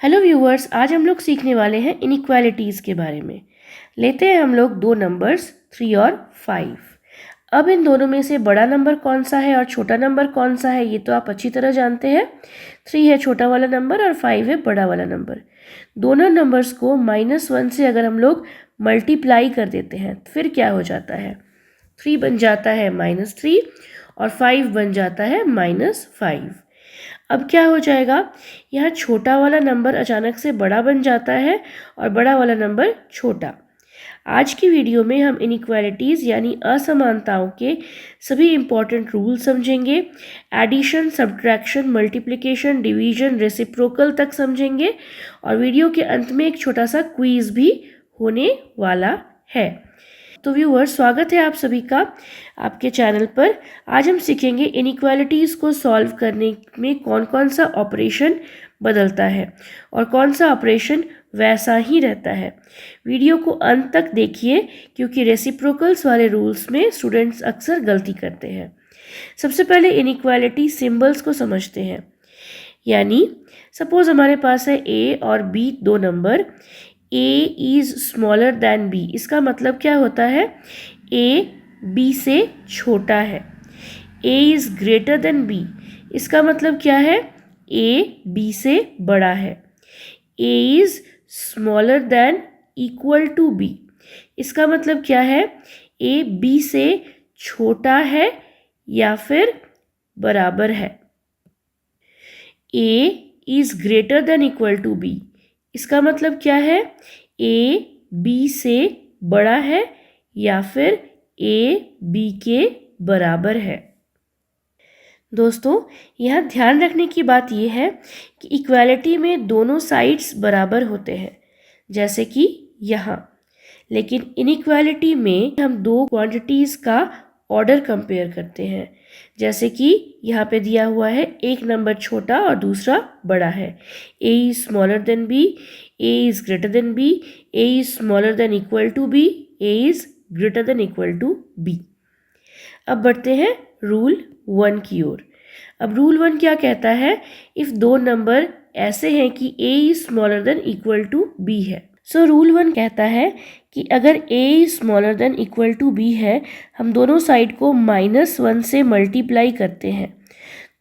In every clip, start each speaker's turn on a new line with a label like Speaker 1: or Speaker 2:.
Speaker 1: Hello viewers, आज हम लोग सीखने वाले हैं इनइक्वालिटीज़ के बारे में। लेते हैं हम लोग दो नंबर्स 3 और 5। अब इन दोनों में से बड़ा नंबर कौन सा है और छोटा नंबर कौन सा है ये तो आप अच्छी तरह जानते हैं। 3 है छोटा वाला नंबर और 5 है बड़ा वाला नंबर। दोनों नंबर्स को -1 से अगर हम लोग मल्टीप्लाई कर देते हैं तो फिर क्या हो जाता है। 3 बन जाता है -3 और 5 बन जाता है -5। अब क्या हो जाएगा, यहाँ छोटा वाला नंबर अचानक से बड़ा बन जाता है और बड़ा वाला नंबर छोटा। आज की वीडियो में हम इनइक्वालिटीज़ यानी असमानताओं के सभी इम्पॉर्टेंट रूल समझेंगे। Addition, subtraction, multiplication, division, reciprocal तक समझेंगे और वीडियो के अंत में एक छोटा सा क्विज भी होने वाला है। तो व्यूअर्स, स्वागत है आप सभी का आपके चैनल पर। आज हम सीखेंगे इनइक्वालिटीज़ को सॉल्व करने में कौन कौन सा ऑपरेशन बदलता है और कौन सा ऑपरेशन वैसा ही रहता है। वीडियो को अंत तक देखिए क्योंकि रेसिप्रोकल्स वाले रूल्स में स्टूडेंट्स अक्सर गलती करते हैं। सबसे पहले इनइक्वालिटी सिंबल्स को समझते हैं। यानी सपोज हमारे पास है ए और बी दो number. A is smaller than B, इसका मतलब क्या होता है, ए बी से छोटा है। A is greater than B, इसका मतलब क्या है, ए बी से बड़ा है। A is smaller than equal to B, इसका मतलब क्या है, ए बी से छोटा है या फिर बराबर है। A is greater than equal to B, इसका मतलब क्या है, ए बी से बड़ा है या फिर ए बी के बराबर है। दोस्तों, यहाँ ध्यान रखने की बात यह है कि इक्वालिटी में दोनों साइड्स बराबर होते हैं, जैसे कि यहाँ। लेकिन इनइक्वालिटी में हम दो क्वांटिटीज़ का ऑर्डर कंपेयर करते हैं, जैसे कि यहाँ पे दिया हुआ है एक नंबर छोटा और दूसरा बड़ा है। A is smaller than B, A is greater than B, A is smaller than equal to B, A is greater than equal to B. अब बढ़ते हैं रूल 1 की ओर। अब रूल 1 क्या कहता है, इफ़ दो नंबर ऐसे हैं कि A is smaller than equal to B है। सो रूल 1 कहता है कि अगर a is smaller than equal to b है, हम दोनों साइड को -1 से मल्टीप्लाई करते हैं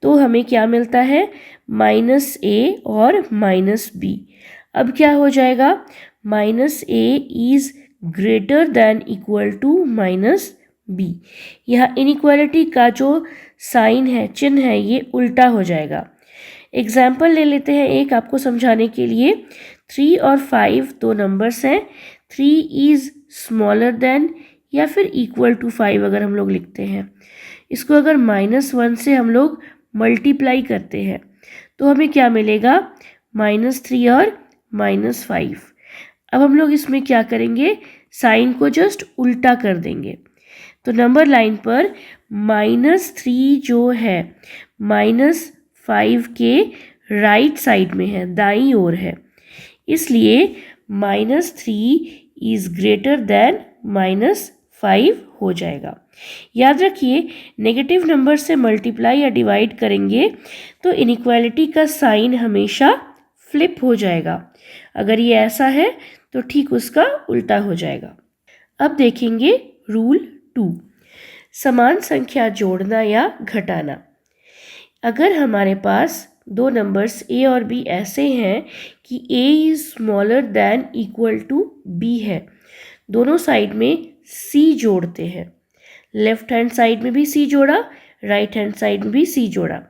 Speaker 1: तो हमें क्या मिलता है, -a और -b। अब क्या हो जाएगा, -a is greater than equal to -b। यहाँ इनइक्वालिटी का जो साइन है, चिन्ह है, ये उल्टा हो जाएगा। एग्जाम्पल ले लेते हैं एक आपको समझाने के लिए। 3 और 5 दो नंबर्स हैं। 3 इज़ स्मॉलर देन या फिर इक्वल टू 5 अगर हम लोग लिखते हैं। इसको अगर -1 से हम लोग मल्टीप्लाई करते हैं तो हमें क्या मिलेगा, -3 और -5। अब हम लोग इसमें क्या करेंगे, साइन को जस्ट उल्टा कर देंगे। तो नंबर लाइन पर -3 जो है -5 के राइट साइड में है, दाईं ओर है, इसलिए -3 इज़ ग्रेटर देन -5 हो जाएगा। याद रखिए, नेगेटिव नंबर से मल्टीप्लाई या डिवाइड करेंगे तो इनइक्वालिटी का साइन हमेशा फ्लिप हो जाएगा। अगर ये ऐसा है तो ठीक उसका उल्टा हो जाएगा। अब देखेंगे रूल 2, समान संख्या जोड़ना या घटाना। अगर हमारे पास दो नंबर्स a और b ऐसे हैं कि a is smaller than equal to b है, दोनों साइड में c जोड़ते हैं। लेफ्ट हैंड साइड में भी c जोड़ा, राइट हैंड साइड में भी c जोड़ा,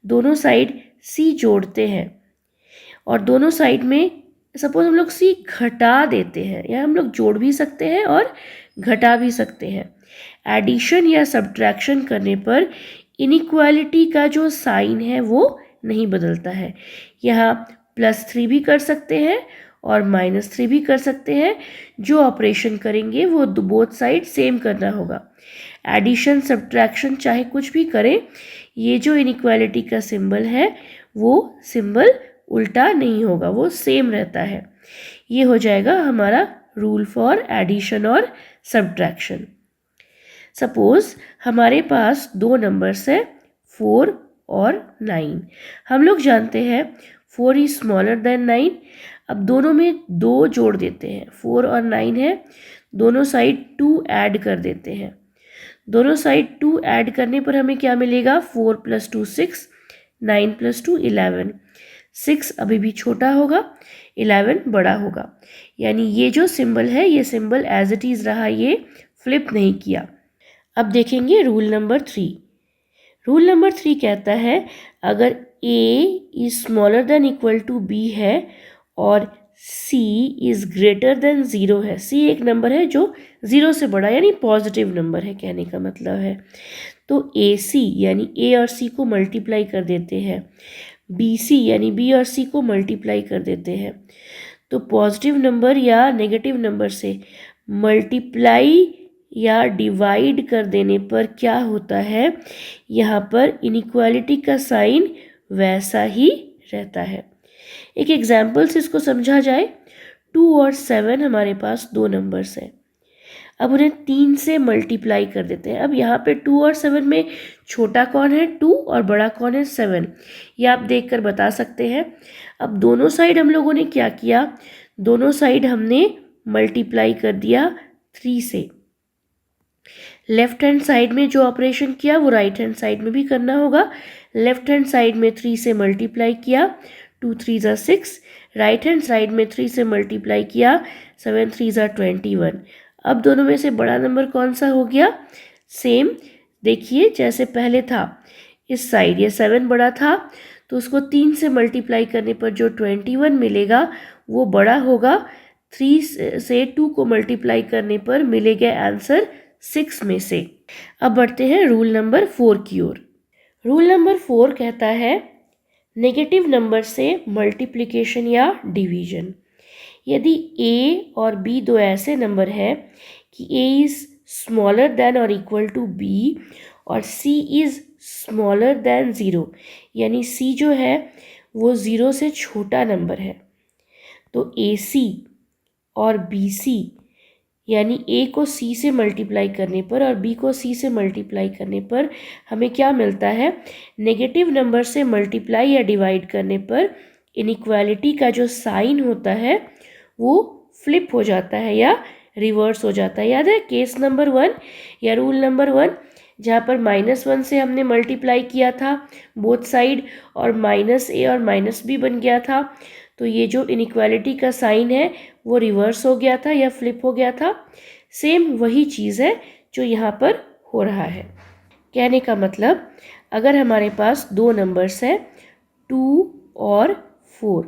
Speaker 1: दोनों साइड c जोड़ते हैं और दोनों साइड में सपोज हम लोग c घटा देते हैं, या हम लोग जोड़ भी सकते हैं और घटा भी सकते हैं। एडिशन या सब्ट्रैक्शन करने पर इनइक्वालिटी का जो साइन है वो नहीं बदलता है। यहाँ +3 भी कर सकते हैं और -3 भी कर सकते हैं। जो ऑपरेशन करेंगे वो बोथ साइड सेम करना होगा। एडिशन, सब्ट्रैक्शन चाहे कुछ भी करें, ये जो इनइक्वालिटी का सिंबल है वो सिंबल उल्टा नहीं होगा, वो सेम रहता है। ये हो जाएगा हमारा रूल फॉर एडिशन और सब्ट्रैक्शन। सपोज हमारे पास दो नंबर्स है 4 और 9। हम लोग जानते हैं 4 इज स्मॉलर देन 9। अब दोनों में 2 जोड़ देते हैं, 4 और 9 है, दोनों साइड 2 ऐड कर देते हैं। दोनों साइड 2 ऐड करने पर हमें क्या मिलेगा, 4 + 2 6, 9 + 2 11। 6 अभी भी छोटा होगा, 11 बड़ा होगा, यानी ये जो सिंबल है ये सिंबल एज इट इज़ रहा, ये फ्लिप नहीं किया। अब देखेंगे रूल नंबर 3। रूल नंबर 3 कहता है अगर a is smaller than equal to b है और c इज ग्रेटर देन 0 है, c एक नंबर है जो 0 से बड़ा यानी पॉजिटिव नंबर है, कहने का मतलब है, तो ac यानी a और c को मल्टीप्लाई कर देते हैं, bc यानी b और c को मल्टीप्लाई कर देते हैं। तो पॉजिटिव नंबर या नेगेटिव नंबर से मल्टीप्लाई या डिवाइड कर देने पर क्या होता है, यहाँ पर इनइक्वालिटी का साइन वैसा ही रहता है। एक एग्जाम्पल से इसको समझा जाए, 2 और 7 हमारे पास दो नंबर्स हैं। अब उन्हें 3 से मल्टीप्लाई कर देते हैं। अब यहाँ पे 2 और 7 में छोटा कौन है, 2, और बड़ा कौन है, 7, ये आप देखकर बता सकते हैं। अब दोनों साइड हम लोगों ने क्या किया, दोनों साइड हमने मल्टीप्लाई कर दिया 3 से। लेफ्ट हैंड साइड में जो ऑपरेशन किया वो राइट हैंड साइड में भी करना होगा। लेफ्ट हैंड साइड में 3 से मल्टीप्लाई किया, 2 3 ज़ा 6, राइट हैंड साइड में 3 से मल्टीप्लाई किया, 7 3 ज़ा 21। अब दोनों में से बड़ा नंबर कौन सा हो गया, सेम देखिए जैसे पहले था, इस साइड ये 7 बड़ा था तो उसको 3 से मल्टीप्लाई करने पर जो 21 मिलेगा वो बड़ा होगा, 3 से 2 को मल्टीप्लाई करने पर मिलेगा आंसर 6 में से। अब बढ़ते हैं रूल नंबर 4 की ओर। रूल नंबर 4 कहता है नेगेटिव नंबर से मल्टीप्लिकेशन या डिवीजन। यदि a और b दो ऐसे नंबर हैं कि a इज़ स्मॉलर देन और इक्वल टू b और c इज़ स्मॉलर देन 0, यानी c जो है वो 0 से छोटा नंबर है, तो ac और bc यानी a को c से मल्टीप्लाई करने पर और b को c से मल्टीप्लाई करने पर हमें क्या मिलता है, नेगेटिव नंबर से मल्टीप्लाई या डिवाइड करने पर इनइक्वालिटी का जो साइन होता है वो फ्लिप हो जाता है या रिवर्स हो जाता है। याद है केस नंबर 1 या रूल नंबर 1, जहाँ पर -1 से हमने मल्टीप्लाई किया था बोथ साइड और -a और -b बन गया था, तो ये जो इनइक्वालिटी का साइन है वो रिवर्स हो गया था या फ्लिप हो गया था। सेम वही चीज़ है जो यहाँ पर हो रहा है। कहने का मतलब अगर हमारे पास दो नंबर्स हैं 2 और 4,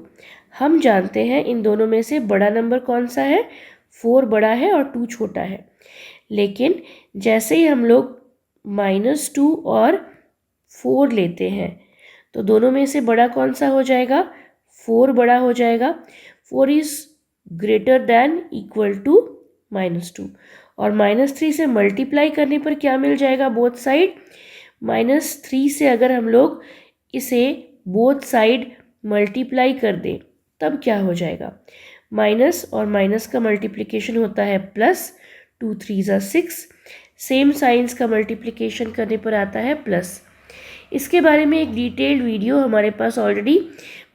Speaker 1: हम जानते हैं इन दोनों में से बड़ा नंबर कौन सा है, 4 बड़ा है और 2 छोटा है, लेकिन जैसे ही हम लोग -2 और 4 लेते हैं तो दोनों में से बड़ा कौन सा हो जाएगा, 4 बड़ा हो जाएगा। 4 is greater than equal to -2 और -3 से मल्टीप्लाई करने पर क्या मिल जाएगा, बोथ साइड। -3 से अगर हम लोग इसे बोथ साइड मल्टीप्लाई कर दें तब क्या हो जाएगा, माइनस और माइनस का मल्टीप्लिकेशन होता है प्लस, 2 3 ज़ा 6, सेम साइंस का मल्टीप्लिकेशन करने पर आता है प्लस। इसके बारे में एक डिटेल्ड वीडियो हमारे पास ऑलरेडी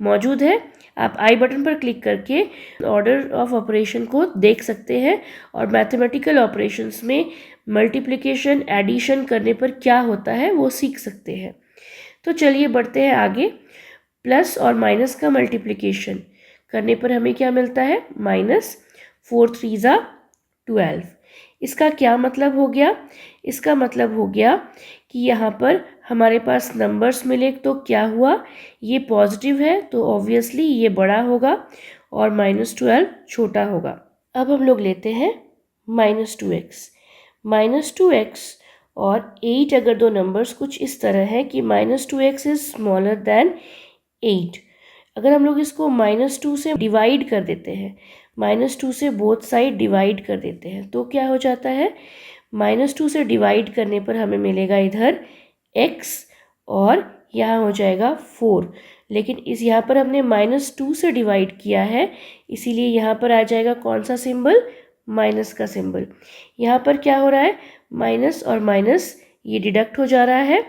Speaker 1: मौजूद है, आप आई बटन पर क्लिक करके ऑर्डर ऑफ ऑपरेशन को देख सकते हैं और मैथमेटिकल ऑपरेशंस में मल्टीप्लिकेशन एडिशन करने पर क्या होता है वो सीख सकते हैं। तो चलिए बढ़ते हैं आगे। प्लस और माइनस का मल्टीप्लिकेशन करने पर हमें क्या मिलता है, -4 3 ज़ा 12। इसका क्या मतलब हो गया, इसका मतलब हो गया कि यहाँ पर हमारे पास नंबर्स मिले तो क्या हुआ, ये पॉजिटिव है तो ऑब्वियसली ये बड़ा होगा और -12 छोटा होगा। अब हम लोग लेते हैं -2x। -2x और 8 अगर दो नंबर्स कुछ इस तरह है कि -2x इज़ स्मॉलर देन 8। अगर हम लोग इसको -2 से डिवाइड कर देते हैं, -2 से बोथ साइड डिवाइड कर देते हैं तो क्या हो जाता है, -2 से डिवाइड करने पर हमें मिलेगा इधर x और यहाँ हो जाएगा 4, लेकिन इस यहाँ पर हमने -2 से डिवाइड किया है इसीलिए यहाँ पर आ जाएगा कौन सा सिंबल, माइनस का सिंबल। यहाँ पर क्या हो रहा है, माइनस और माइनस ये डिडक्ट हो जा रहा है,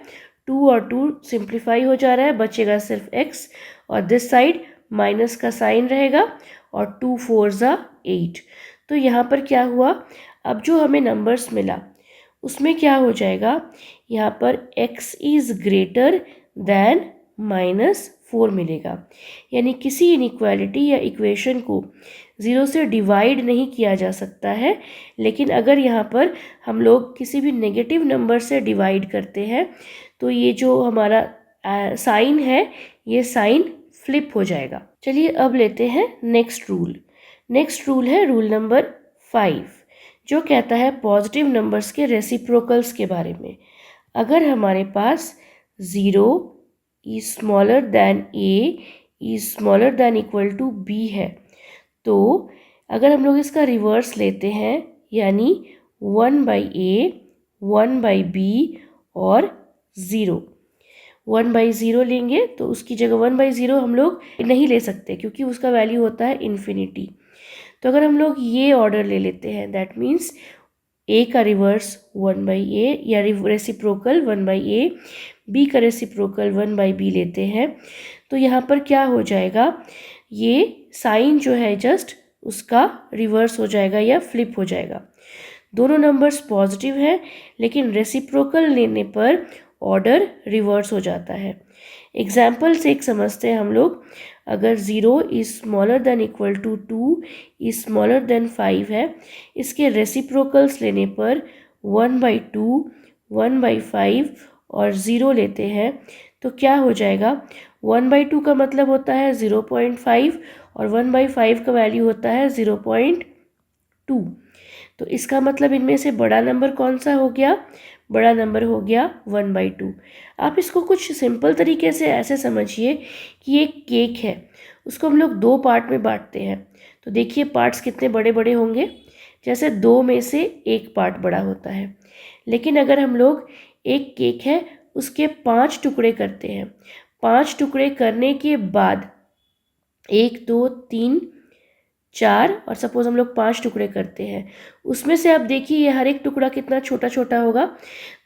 Speaker 1: 2 और 2 सिंप्लीफाई हो जा रहा है, बचेगा सिर्फ x और दिस साइड माइनस का साइन रहेगा और 2 4 ज़ा 8। तो यहाँ पर क्या हुआ, अब जो हमें नंबर्स मिला उसमें क्या हो जाएगा, यहाँ पर x इज़ ग्रेटर दैन -4 मिलेगा। यानी किसी इनइक्वालिटी या इक्वेशन को 0 से डिवाइड नहीं किया जा सकता है, लेकिन अगर यहाँ पर हम लोग किसी भी नेगेटिव नंबर से डिवाइड करते हैं तो ये जो हमारा साइन है, ये साइन फ्लिप हो जाएगा। चलिए अब लेते हैं नेक्स्ट रूल। नेक्स्ट रूल है रूल नंबर 5, जो कहता है पॉजिटिव नंबर्स के रेसिप्रोकल्स के बारे में। अगर हमारे पास 0 is smaller than a is smaller than equal to b है, तो अगर हम लोग इसका रिवर्स लेते हैं, यानी 1/a 1/b और 0, 1/0 लेंगे तो उसकी जगह 1/0 हम लोग नहीं ले सकते क्योंकि उसका वैल्यू होता है इन्फिनिटी। तो अगर हम लोग ये ऑर्डर ले लेते हैं, दैट मीन्स a का रिवर्स 1/a या रेसिप्रोकल 1/a, b का रेसिप्रोकल 1/b लेते हैं, तो यहाँ पर क्या हो जाएगा, ये साइन जो है जस्ट उसका रिवर्स हो जाएगा या फ्लिप हो जाएगा। दोनों नंबर्स पॉजिटिव हैं, लेकिन रेसिप्रोकल लेने पर ऑर्डर रिवर्स हो जाता है। एग्जाम्पल से एक समझते हैं हम लोग। अगर 0 is smaller than equal to 2 is smaller than 5 है, इसके रेसिप्रोकल्स लेने पर 1/2 1/5 और 0 लेते हैं तो क्या हो जाएगा, 1/2 का मतलब होता है 0.5 और 1/5 का वैल्यू होता है 0.2। तो इसका मतलब इनमें से बड़ा नंबर कौन सा हो गया, बड़ा नंबर हो गया 1/2। आप इसको कुछ सिंपल तरीके से ऐसे समझिए कि एक केक है, उसको हम लोग 2 पार्ट में बांटते हैं, तो देखिए पार्ट्स कितने बड़े बड़े होंगे, जैसे 2 में से 1 पार्ट बड़ा होता है। लेकिन अगर हम लोग एक केक है उसके 5 टुकड़े करते हैं, 5 टुकड़े करने के बाद 1 2 3 4 और सपोज हम लोग 5 टुकड़े करते हैं, उसमें से आप देखिए ये हर एक टुकड़ा कितना छोटा छोटा होगा।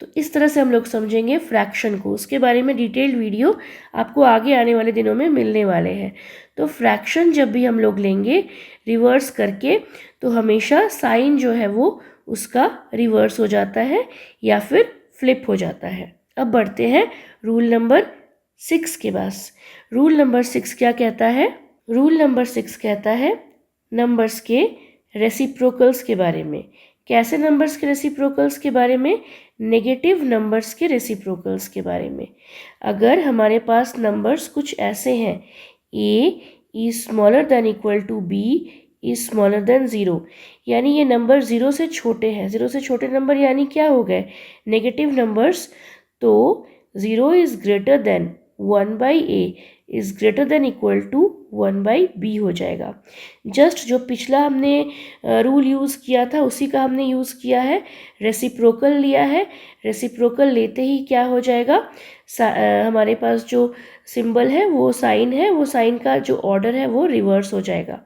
Speaker 1: तो इस तरह से हम लोग समझेंगे फ्रैक्शन को। उसके बारे में डिटेल्ड वीडियो आपको आगे आने वाले दिनों में मिलने वाले हैं। तो फ्रैक्शन जब भी हम लोग लेंगे रिवर्स करके, तो हमेशा साइन जो है वो उसका रिवर्स हो जाता है या फिर फ्लिप हो जाता है। अब बढ़ते हैं रूल नंबर 6 के पास। रूल नंबर 6 क्या कहता है, रूल नंबर 6 कहता है नंबर्स के रेसिप्रोकल्स के बारे में। कैसे नंबर्स के रेसिप्रोकल्स के बारे में, नेगेटिव नंबर्स के रेसिप्रोकल्स के बारे में। अगर हमारे पास नंबर्स कुछ ऐसे हैं, a is smaller than equal to b is smaller than 0, यानी ये नंबर 0 से छोटे हैं। 0 से छोटे नंबर यानी क्या हो गए, नेगेटिव नंबर्स। तो 0 is greater than 1/a is greater than equal to 1/b हो जाएगा। जस्ट जो पिछला हमने रूल यूज़ किया था उसी का हमने यूज़ किया है, रेसिप्रोकल लिया है। रेसिप्रोकल लेते ही क्या हो जाएगा, हमारे पास जो सिंबल है वो साइन है, वो साइन का जो ऑर्डर है वो रिवर्स हो जाएगा।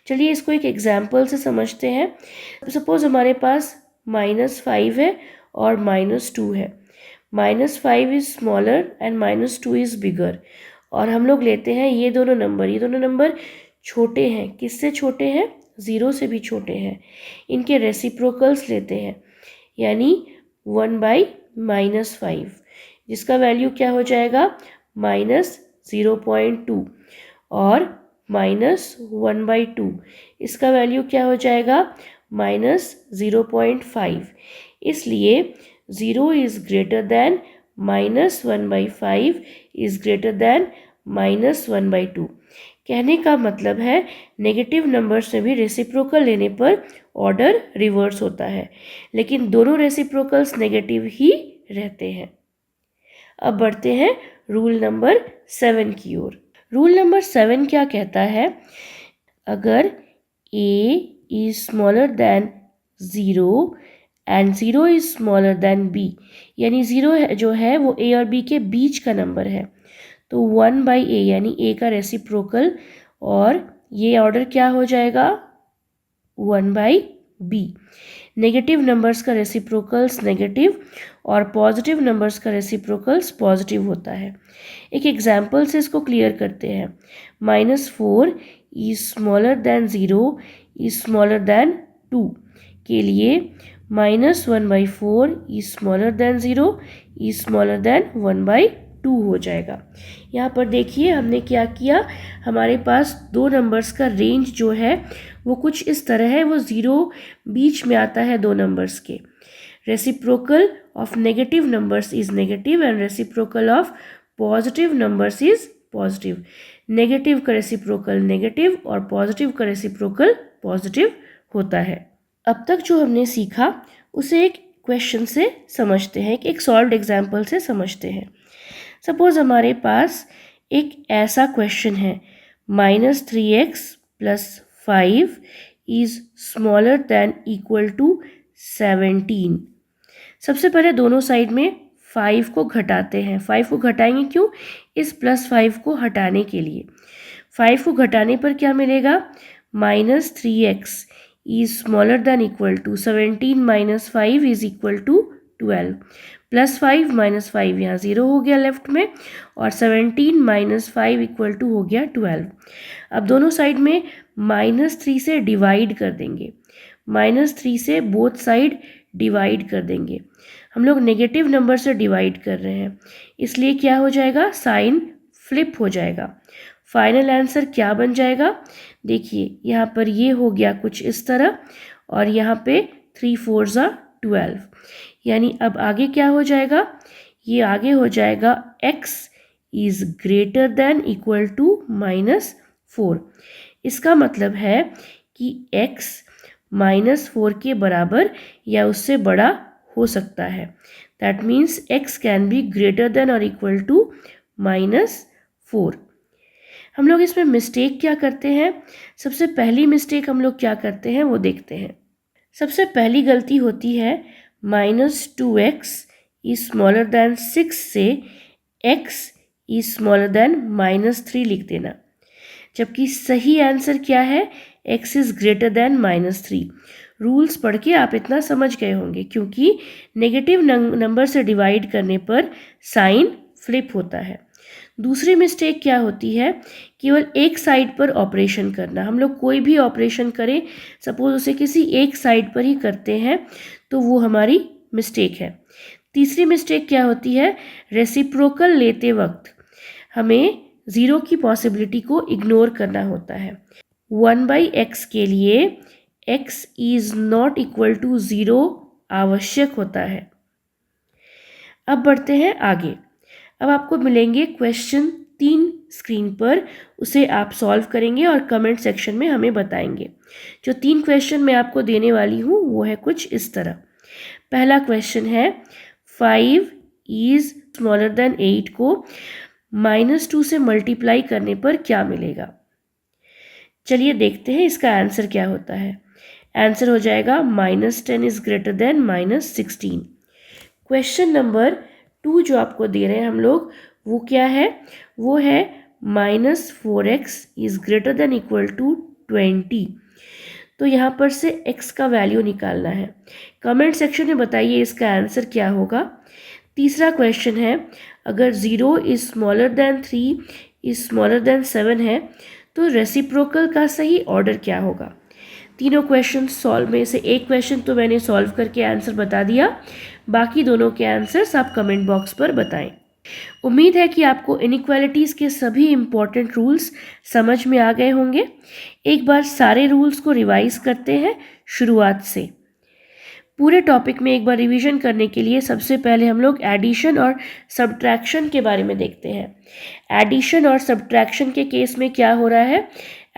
Speaker 1: चलिए इसको एक एग्जाम्पल से समझते हैं। सपोज हमारे पास -5 है और -2 है। -5 is smaller and -2 is bigger, और हम लोग लेते हैं ये दोनों नंबर। ये दोनों नंबर छोटे हैं, किससे छोटे हैं, 0 से भी छोटे हैं। इनके रेसिप्रोकल्स लेते हैं, यानी 1/-5, जिसका वैल्यू क्या हो जाएगा, -0.2 और -1/2, इसका वैल्यू क्या हो जाएगा, -0.5। इसलिए 0 is greater than -1/5 is greater than -1/2। कहने का मतलब है नेगेटिव नंबर्स में भी रेसिप्रोकल लेने पर ऑर्डर रिवर्स होता है, लेकिन दोनों रेसिप्रोकल्स नेगेटिव ही रहते हैं। अब बढ़ते हैं रूल नंबर 7 की ओर। रूल नंबर 7 क्या कहता है, अगर a is smaller than 0 and 0 is smaller then b, यानी 0 जो है वो a और b के बीच का नंबर है, तो 1/a यानी a का रेसिप्रोकल, और ये ऑर्डर क्या हो जाएगा, 1/b। नेगेटिव नंबर्स का रेसिप्रोकल्स नेगेटिव और पॉजिटिव नंबर्स का रेसिप्रोकल्स पॉजिटिव होता है। एक एग्जाम्पल से इसको क्लियर करते हैं। -4 is smaller than 0 is smaller then 2 के लिए -1/4 is smaller than 0 is smaller then 1/2 हो जाएगा। यहाँ पर देखिए हमने क्या किया, हमारे पास दो नंबर्स का रेंज जो है वो कुछ इस तरह है, वो 0 बीच में आता है दो नंबर्स के। Reciprocal of negative numbers is negative and reciprocal of positive numbers is positive. Negative का रेसिप्रोकल नेगेटिव और पॉजिटिव का रेसिप्रोकल पॉजिटिव होता है। अब तक जो हमने सीखा उसे एक क्वेश्चन से समझते हैं, एक सॉल्व्ड एग्जाम्पल से समझते हैं। सपोज हमारे पास एक ऐसा क्वेश्चन है, -3x + 5 is smaller than equal to 17। सबसे पहले दोनों साइड में 5 को घटाते हैं। 5 को घटाएंगे क्यों? इस +5 को हटाने के लिए। 5 को घटाने पर क्या मिलेगा? -3x is smaller than equal to 17 - 5 is equal to 12। +5 - 5 यहाँ 0 हो गया लेफ्ट में, और 17 - 5 इक्वल टू हो गया 12। अब दोनों साइड में -3 से डिवाइड कर देंगे। -3 से बोथ साइड डिवाइड कर देंगे। हम लोग नेगेटिव नंबर से डिवाइड कर रहे हैं, इसलिए क्या हो जाएगा? साइन फ्लिप हो जाएगा। फाइनल आंसर क्या बन जाएगा? देखिए यहाँ पर ये हो गया कुछ इस तरह, और यहाँ पे 3 4 12। यानी अब आगे क्या हो जाएगा? ये आगे हो जाएगा x is greater than equal to -4। इसका मतलब है कि x -4 के बराबर या उससे बड़ा हो सकता है। That means x can be greater than और इक्वल टू -4। हम लोग इसमें मिस्टेक क्या करते हैं? सबसे पहली मिस्टेक हम लोग क्या करते हैं वो देखते हैं। सबसे पहली गलती होती है -2x इज स्मॉलर देन 6 से x इज स्मॉलर देन -3 लिख देना, जबकि सही आंसर क्या है? x is greater then -3। Rules पढ़ के आप इतना समझ गए होंगे, क्योंकि नेगेटिव नंबर से डिवाइड करने पर साइन फ्लिप होता है। दूसरी मिस्टेक क्या होती है? केवल एक साइड पर ऑपरेशन करना। हम लोग कोई भी ऑपरेशन करें, सपोज उसे किसी एक साइड पर ही करते हैं, तो वो हमारी मिस्टेक है। तीसरी मिस्टेक क्या होती है? रेसिप्रोकल लेते वक्त हमें 0 की पॉसिबिलिटी को इग्नोर करना होता है। 1/x के लिए x is not equal to 0 आवश्यक होता है। अब बढ़ते हैं आगे। अब आपको मिलेंगे क्वेश्चन 3 स्क्रीन पर, उसे आप सॉल्व करेंगे और कमेंट सेक्शन में हमें बताएंगे। जो 3 क्वेश्चन मैं आपको देने वाली हूँ वो है कुछ इस तरह। पहला क्वेश्चन है 5 इज स्मॉलर देन 8 को -2 से मल्टीप्लाई करने पर क्या मिलेगा? चलिए देखते हैं इसका आंसर क्या होता है। आंसर हो जाएगा -10 is greater then -16। Question number 2 जो आपको दे रहे हैं हम लोग, वो क्या है? वो है -4x is greater than equal to 20। तो यहाँ पर से x का वैल्यू निकालना है। कमेंट सेक्शन में बताइए इसका आंसर क्या होगा। तीसरा क्वेश्चन है, अगर 0 is smaller then 3 is smaller then 7 है, तो रेसिप्रोकल का सही ऑर्डर क्या होगा? तीनों क्वेश्चन सॉल्व में से एक क्वेश्चन तो मैंने सॉल्व करके आंसर बता दिया, बाकी दोनों के आंसर्स आप कमेंट बॉक्स पर बताएं। उम्मीद है कि आपको इनइक्वालिटीज़ के सभी इम्पॉर्टेंट रूल्स समझ में आ गए होंगे। एक बार सारे रूल्स को रिवाइज करते हैं शुरुआत से। पूरे टॉपिक में एक बार रिवीजन करने के लिए सबसे पहले हम लोग एडिशन और सब्ट्रैक्शन के बारे में देखते हैं। एडिशन और सब्ट्रैक्शन के केस में क्या हो रहा है?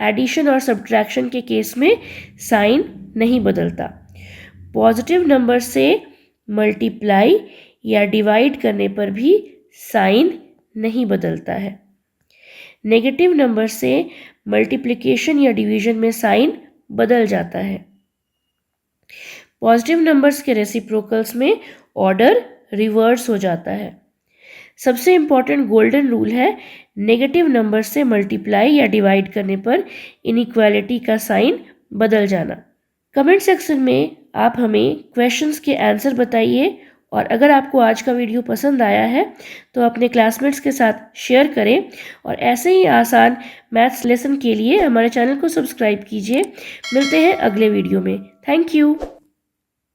Speaker 1: एडिशन और सब्ट्रैक्शन के केस में साइन नहीं बदलता। पॉजिटिव नंबर से मल्टीप्लाई या डिवाइड करने पर भी साइन नहीं बदलता है। नेगेटिव नंबर से मल्टीप्लिकेशन या डिवीजन में साइन बदल जाता है। पॉजिटिव नंबर्स के रेसिप्रोकल्स में ऑर्डर रिवर्स हो जाता है। सबसे इम्पॉर्टेंट गोल्डन रूल है, नेगेटिव नंबर से मल्टीप्लाई या डिवाइड करने पर इनइक्वालिटी का साइन बदल जाना। कमेंट सेक्शन में आप हमें क्वेश्चंस के आंसर बताइए और अगर आपको आज का वीडियो पसंद आया है तो अपने क्लासमेट्स के साथ शेयर करें और ऐसे ही आसान मैथ्स लेसन के लिए हमारे चैनल को सब्सक्राइब कीजिए। मिलते हैं अगले वीडियो में। Thank you.